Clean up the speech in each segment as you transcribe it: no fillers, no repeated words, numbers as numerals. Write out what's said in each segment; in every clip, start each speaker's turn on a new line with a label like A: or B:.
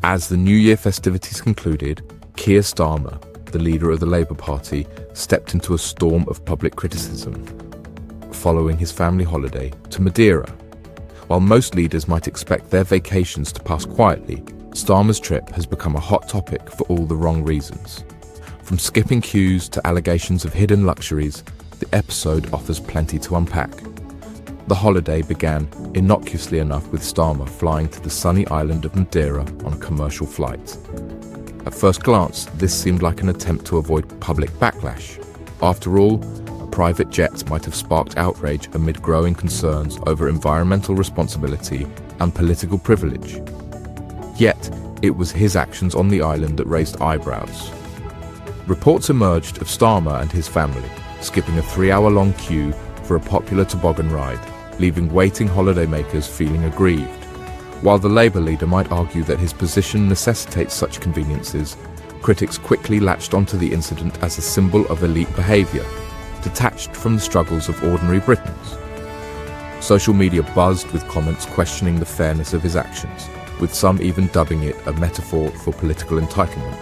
A: As the New Year festivities concluded, Keir Starmer, the leader of the Labour Party, stepped into a storm of public criticism, following his family holiday to Madeira. While most leaders might expect their vacations to pass quietly, Starmer's trip has become a hot topic for all the wrong reasons. From skipping queues to allegations of hidden luxuries, the episode offers plenty to unpack. The holiday began, innocuously enough, with Starmer flying to the sunny island of Madeira on a commercial flight. At first glance, this seemed like an attempt to avoid public backlash. After all, a private jet might have sparked outrage amid growing concerns over environmental responsibility and political privilege. Yet, it was his actions on the island that raised eyebrows. Reports emerged of Starmer and his family skipping a 3-hour-long queue for a popular toboggan ride, leaving waiting holidaymakers feeling aggrieved. While the Labour leader might argue that his position necessitates such conveniences, critics quickly latched onto the incident as a symbol of elite behaviour, detached from the struggles of ordinary Britons. Social media buzzed with comments questioning the fairness of his actions, with some even dubbing it a metaphor for political entitlement.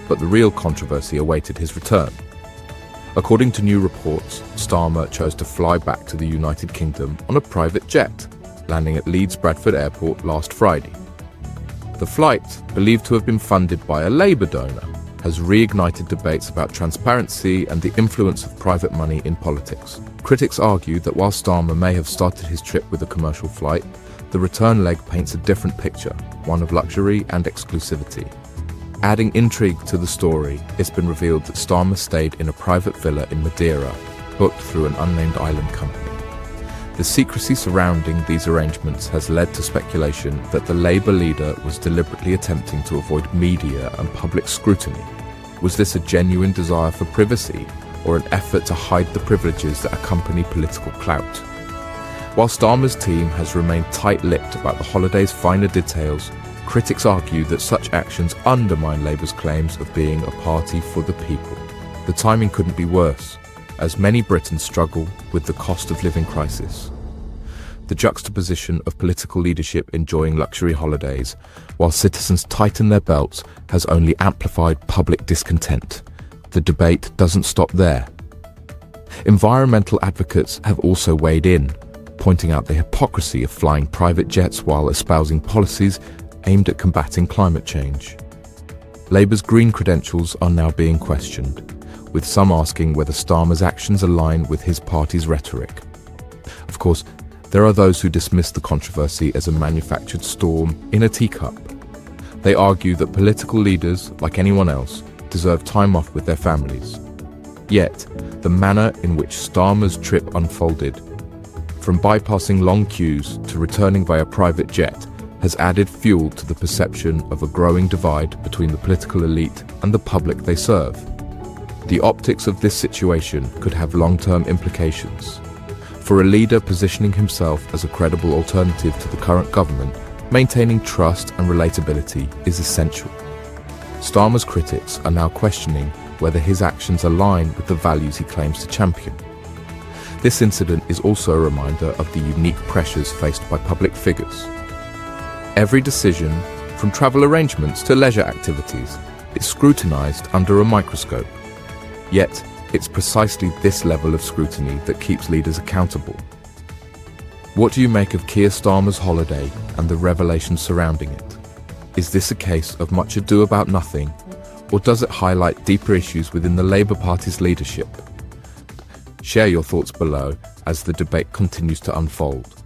A: But the real controversy awaited his return. According to new reports, Starmer chose to fly back to the United Kingdom on a private jet, landing at Leeds Bradford Airport last Friday. The flight, believed to have been funded by a Labour donor, has reignited debates about transparency and the influence of private money in politics. Critics argue that while Starmer may have started his trip with a commercial flight, the return leg paints a different picture, one of luxury and exclusivity. Adding intrigue to the story, it's been revealed that Starmer stayed in a private villa in Madeira, booked through an unnamed island company. The secrecy surrounding these arrangements has led to speculation that the Labour leader was deliberately attempting to avoid media and public scrutiny. Was this a genuine desire for privacy, or an effort to hide the privileges that accompany political clout? While Starmer's team has remained tight-lipped about the holiday's finer details, critics argue that such actions undermine Labour's claims of being a party for the people. The timing couldn't be worse, as many Britons struggle with the cost of living crisis. The juxtaposition of political leadership enjoying luxury holidays, while citizens tighten their belts, has only amplified public discontent. The debate doesn't stop there. Environmental advocates have also weighed in, pointing out the hypocrisy of flying private jets while espousing policies aimed at combating climate change. Labour's green credentials are now being questioned, with some asking whether Starmer's actions align with his party's rhetoric. Of course, there are those who dismiss the controversy as a manufactured storm in a teacup. They argue that political leaders, like anyone else, deserve time off with their families. Yet, the manner in which Starmer's trip unfolded, from bypassing long queues to returning via private jet, has added fuel to the perception of a growing divide between the political elite and the public they serve. The optics of this situation could have long-term implications. For a leader positioning himself as a credible alternative to the current government, maintaining trust and relatability is essential. Starmer's critics are now questioning whether his actions align with the values he claims to champion. This incident is also a reminder of the unique pressures faced by public figures. Every decision, from travel arrangements to leisure activities, is scrutinized under a microscope. Yet, it's precisely this level of scrutiny that keeps leaders accountable. What do you make of Keir Starmer's holiday and the revelations surrounding it? Is this a case of much ado about nothing, or does it highlight deeper issues within the Labour Party's leadership? Share your thoughts below as the debate continues to unfold.